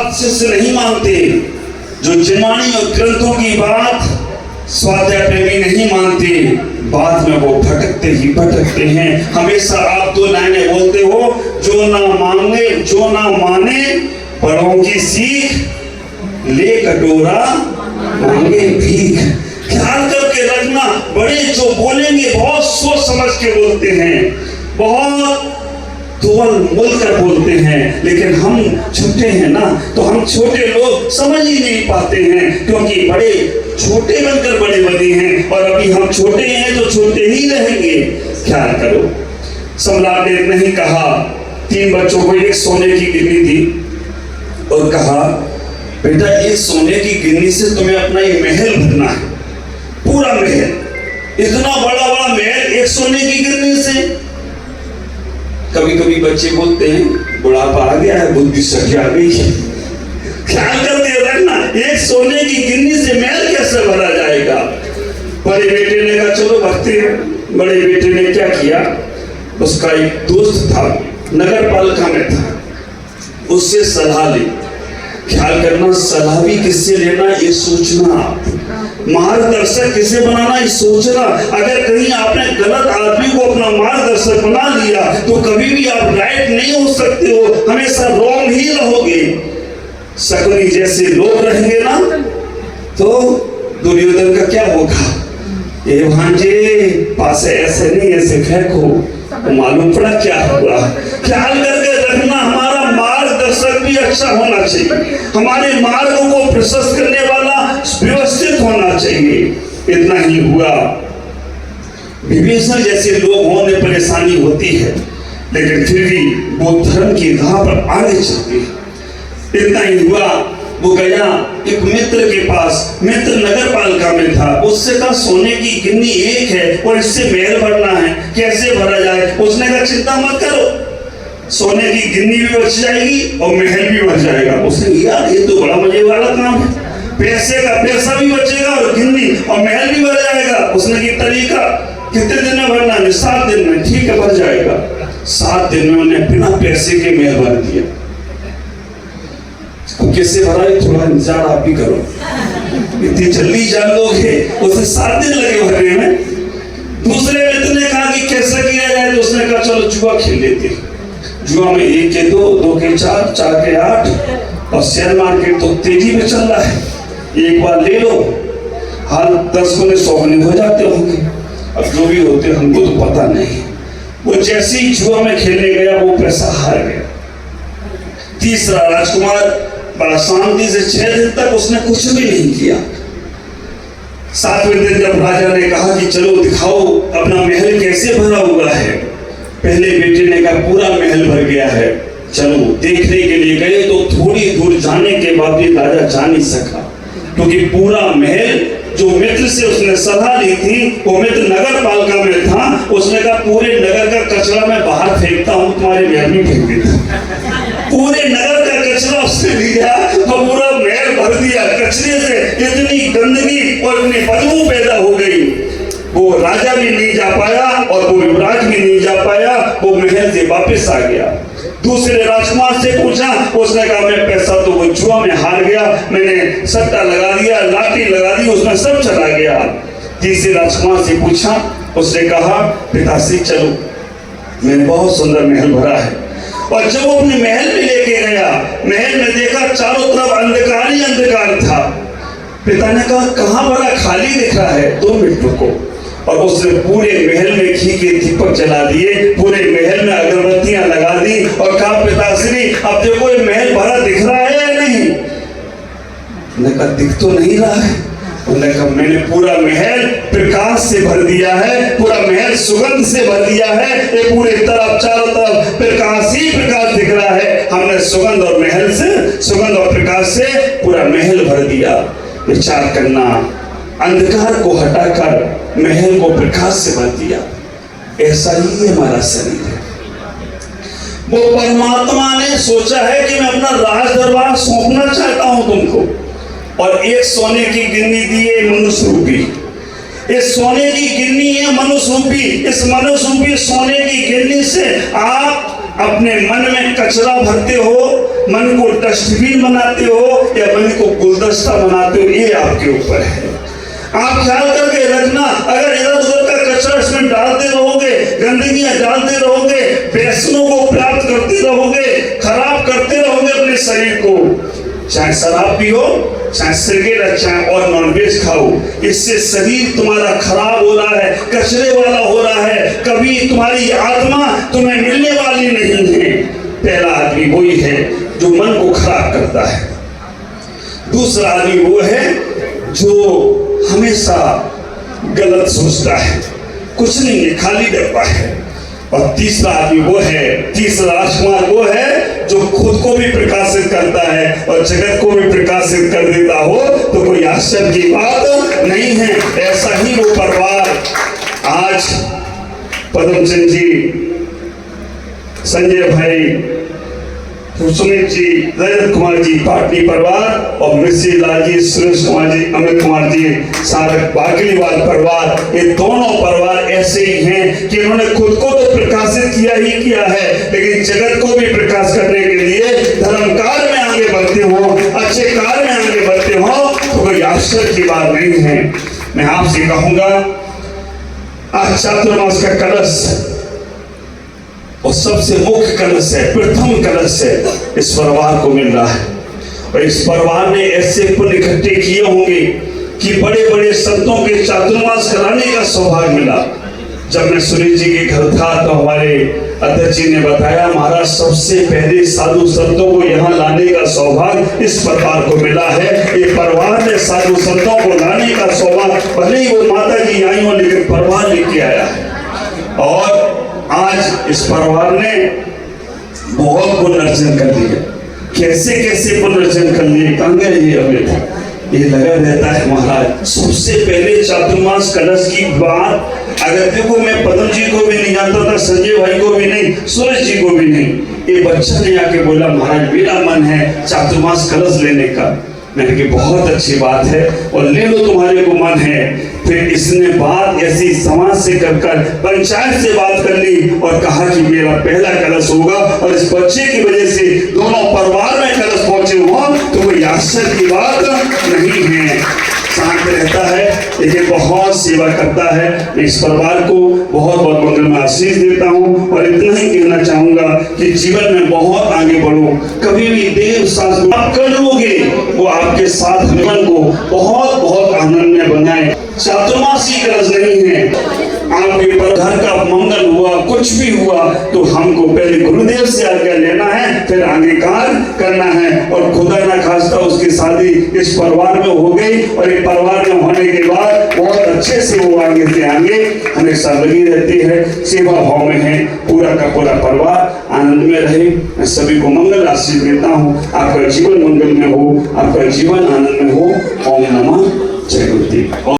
बात से नहीं मानते, जो जिनवाणी और ग्रंथों की बात स्वाध्याय प्रेमी नहीं मानते, बाद में वो भटकते हैं। हमेशा आप दो लाइनें बोलते हो, जो ना माने बड़ों की सीख, ले कटोरा मांगे भीख। ख्याल करके रखना, बड़े जो बोलेंगे बहुत सोच समझ के बोलते हैं, बहुत तोल मोल कर बोलते हैं, लेकिन हम छोटे हैं ना, तो हम छोटे लोग समझ ही नहीं पाते हैं, क्योंकि बड़े छोटे बनकर बड़े बने हैं, और अभी हम छोटे हैं तो छोटे ही रहेंगे। ख्याल करो, सम्राट ने नहीं कहा, 3 बच्चों को एक सोने की गिन्नी दी और कहा, बेटा एक सोने की गिन्नी से तुम्हें अपना ये महल भरना है, पूरा महल, इतना बड़ा बड़ा महल एक सोने की गिन्नी से। कभी कभी बच्चे बोलते हैं बुढ़ापा आ गया है, बुद्धि सटी आ गई है। ख्याल करके रखना, एक सोने की गिन्नी से महल कैसे भरा जाएगा। बड़े बेटे ने कहा चलो भरते हैं। बड़े बेटे ने क्या किया, उसका एक दोस्त था, नगर पालिका में था, उससे सलाह ली। ख्याल करना, सलाह भी किससे लेना ये सोचना, मार्गदर्शक किसे बनाना ये सोचना। अगर कहीं आपने गलत आदमी को अपना मार्गदर्शक बना लिया तो कभी भी आप राइट नहीं हो सकते हो, हमेशा रॉन्ग ही रहोगे। शकुनी जैसे लोग रहेंगे ना, तो दुर्योधन का क्या होगा, ये भांजे पास ऐसे नहीं ऐसे फेंको, तो मालूम पड़ा क्या हुआ। ख्याल करके रखना, हमारा मार्गदर्शक भी अच्छा होना चाहिए, हमारे मार्ग को प्रशस्त करने वाला व्यवस्थित होना चाहिए। इतना ही हुआ, विभीषण जैसे लोग होने परेशानी होती है, लेकिन फिर भी वो धर्म की राह पर आगे चलते हैं। इतना ही हुआ, वो गया एक मित्र के पास, मित्र नगर पालिका में था, उससे कहा सोने की गिन्नी एक है और इससे महल भरना है, कैसे भरा जाए। उसने कहा चिंता मत करो, सोने की गिन्नी भी बच जाएगी और महल भी बच जाएगा। उसने यार ये तो बड़ा मजे वाला काम है, पैसे का पैसा भी बचेगा और गिन्नी और महल भी भर जाएगा। उसने की तरीका, कितने दिन में भरना है, 7 दिन में, ठीक है भर जाएगा। 7 दिन में उन्हें बिना पैसे के महल भर दिया। अब कैसे भरा है, थोड़ा इंतजार आप भी करो, इतनी जल्दी जान लोगे, उसे 7 दिन लगे भरने में। दूसरे मित्र ने कहा कि कैसे किया जाए, तो उसने कहा चलो जुआ खेल लेते। जुआ में 1 के 2, 2 के 4, 4 के 8, और शेयर मार्केट तो तेजी में चल रहा है, एक बार ले लो, हाल 10 गुने 100 गुने हो जाते होंगे। अब जो भी होते हमको तो पता नहीं। वो जैसे ही जुआ में खेलने गया, वो पैसा हार गया। तीसरा राजकुमार बड़ा शांति से 6 दिन तक उसने कुछ भी नहीं किया। 7वें दिन जब राजा ने कहा कि चलो दिखाओ अपना महल कैसे भरा हुआ है, पहले बेटे ने कहा पूरा महल भर गया है। चलो देखने के लिए गए, तो थोड़ी दूर जाने के बाद भी राजा जा नहीं सका, क्योंकि पूरा महल, जो मित्र से उसने सलाह ली थी, वो मित्र नगर पालिका में था। उसने कहा पूरे नगर का कचरा मैं बाहर फेंकता हूँ, तुम्हारे महल में फेंक देता। पूरे नगर का कचरा उसने लिया और पूरा महल भर दिया। कचरे से इतनी गंदगी और इतनी बदबू पैदा हो गई, वो राजा भी नहीं जा पाया और वो युवराज भी नहीं जा पाया, वो महल से वापस आ गया। दूसरे राजकुमार से पूछा, उसने कहा मैं पैसा तो वो जुआ में हार गया, मैंने सट्टा लगा दिया, लाठी लगा दी, उसमें सब चला गया। तीसरे राजकुमार से पूछा, उसने कहा पिताश्री चलो, मैंने बहुत सुंदर महल भरा है। और जब वो अपने महल में लेके गया, महल में देखा चारों तरफ अंधकार ही अंधकार था। पिता ने कहा कहाँ भरा, खाली दिख रहा है, 2 मिनट रुको। और उसने पूरे महल में घी के दीपक जला दिए, पूरे महल में अगरबत्तियां लगा दी और कहा पिताश्री अब देखो ये महल भरा दिख रहा है या नहीं। उन्होंने कहा दिख तो नहीं रहा है। उन्होंने कहा मैंने पूरा महल प्रकाश से भर दिया है, पूरा महल सुगंध से भर दिया है, ये पूरे तरफ चारों तरफ प्रकाश ही प्रकाश दिख रहा है। हमने सुगंध और महल से, सुगंध और प्रकाश से पूरा महल भर दिया। विचार करना, अंधकार को हटाकर महल को प्रकाश से भर दिया। ऐसा ही हमारा शरीर है। वो परमात्मा ने सोचा है कि मैं अपना राज दरबार सौंपना चाहता हूं तुमको, और एक सोने की गिन्नी दी है मनुष्य रूपी। इस सोने की गिन्नी है मनुष्य रूपी। इस मनुष्य रूपी सोने की गिन्नी से आप अपने मन में कचरा भरते हो, मन को डस्टबिन बनाते हो या मन को गुलदस्ता बनाते हो, ये आपके ऊपर है। आप ख्याल करके रखना, अगर इधर उधर का कचरा इसमें डालते रहोगे, गंदगियां डालते रहोगे, व्यसनों को प्राप्त करते रहोगे, खराब करते रहोगे अपने शरीर को, चाहे शराब पियो, चाहे सिगरेट, चाहे और नॉनवेज खाओ, इससे शरीर तुम्हारा खराब हो रहा है, कचरे वाला हो रहा है, कभी तुम्हारी आत्मा तुम्हें मिलने वाली नहीं है। पहला आदमी वही है जो मन को खराब करता है। दूसरा आदमी वो है जो हमेशा गलत सोचता है, कुछ नहीं है, खाली डब्बा है। और तीसरा आदमी वो है, तीसरा राजकुमार वो है जो खुद को भी प्रकाशित करता है और जगत को भी प्रकाशित कर देता हो, तो कोई आश्चर्य की बात नहीं है। ऐसा ही वो परिवार आज पद्मचंद जी, संजय भाई, सुमित जी, रजत कुमार जी, पाटनी परिवार और मिश्री लाल जी, सुरेश कुमार जी, अमित कुमार जी, सारक बागलीवाल परिवार, ये दोनों परिवार ऐसे ही हैं कि इन्होंने खुद को तो प्रकाशित किया ही किया है, लेकिन जगत को भी प्रकाश करने के लिए धर्म कार्य में आगे बढ़ते हो, अच्छे कार्य में आगे बढ़ते हो, तो कोई आश्चर्य की बात नहीं है। मैं आपसे कहूंगा, आज चातुर्मास का कलश और सबसे मुख्य कलश है, प्रथम कलश है, इस परिवार को मिल रहा है। और इस परिवार ने ऐसे पुण्य इकट्ठे किए होंगे कि बड़े बड़े संतों के चातुर्मास कराने का सौभाग्य मिला। जब मैं सुरेश जी के घर था तो हमारे अध्यक्ष जी ने बताया, महाराज सबसे पहले साधु संतों को यहाँ लाने का सौभाग्य इस परिवार को मिला है। ये परिवार ने साधु संतों को लाने का सौभाग्य, भले ही वो माता जी आई हो, लेकिन परिवार लेके आया है। और आज इस परिवार ने बहुत पुण्य अर्जन कर लिया। कैसे कैसे पुण्य अर्जन कर लिए, कहाँ ये अमित, ये लगा रहता है महाराज। सबसे पहले चातुर्मास कलश की बात, अगर देखो, मैं पद्म जी को भी नहीं जानता था, संजय भाई को भी नहीं, सूरज जी को भी नहीं, ये बच्चा ने आके बोला, महाराज मेरा मन है चातुर्मास कलश लेने का। मैंने कहा बहुत अच्छी बात है और ले लो, तुम्हारे को मन है। फिर इसने बात ऐसी समाज से कर पंचायत से बात कर ली और कहा कि मेरा पहला कलश होगा, और इस बच्चे की वजह से दोनों परिवार में कलश पहुंचे हो, तो कोई आश्चर्य की बात नहीं है। शांत रहता है, लेकिन बहुत सेवा करता है। मैं इस परिवार को बहुत बहुत मंगल में आशीष देता हूँ और इतना ही कहना चाहूंगा कि जीवन में बहुत आगे बढ़ो। कभी भी देव शास्त्र आप कर लोगे, वो आपके साथ जीवन को बहुत बहुत आनंद में बनाए। चातुर्मासी कलश नहीं है, आपके पर घर का मंगल हुआ, कुछ भी हुआ, तो हमको पहले गुरुदेव से आज्ञा लेना है, फिर आगे कार्य करना है। और खुदा ना खास्ता उसकी शादी इस परिवार में हो गई, और एक परिवार में होने के बाद बहुत अच्छे से वो आगे से आगे हमेशा लगी रहती है, सेवा भाव में है। पूरा का पूरा परिवार आनंद में रहे। मैं सभी को मंगल आशीष देता हूँ। आपका जीवन मंगल में हो, आपका जीवन आनंद में हो। ओम नमः जय गुरुदेव।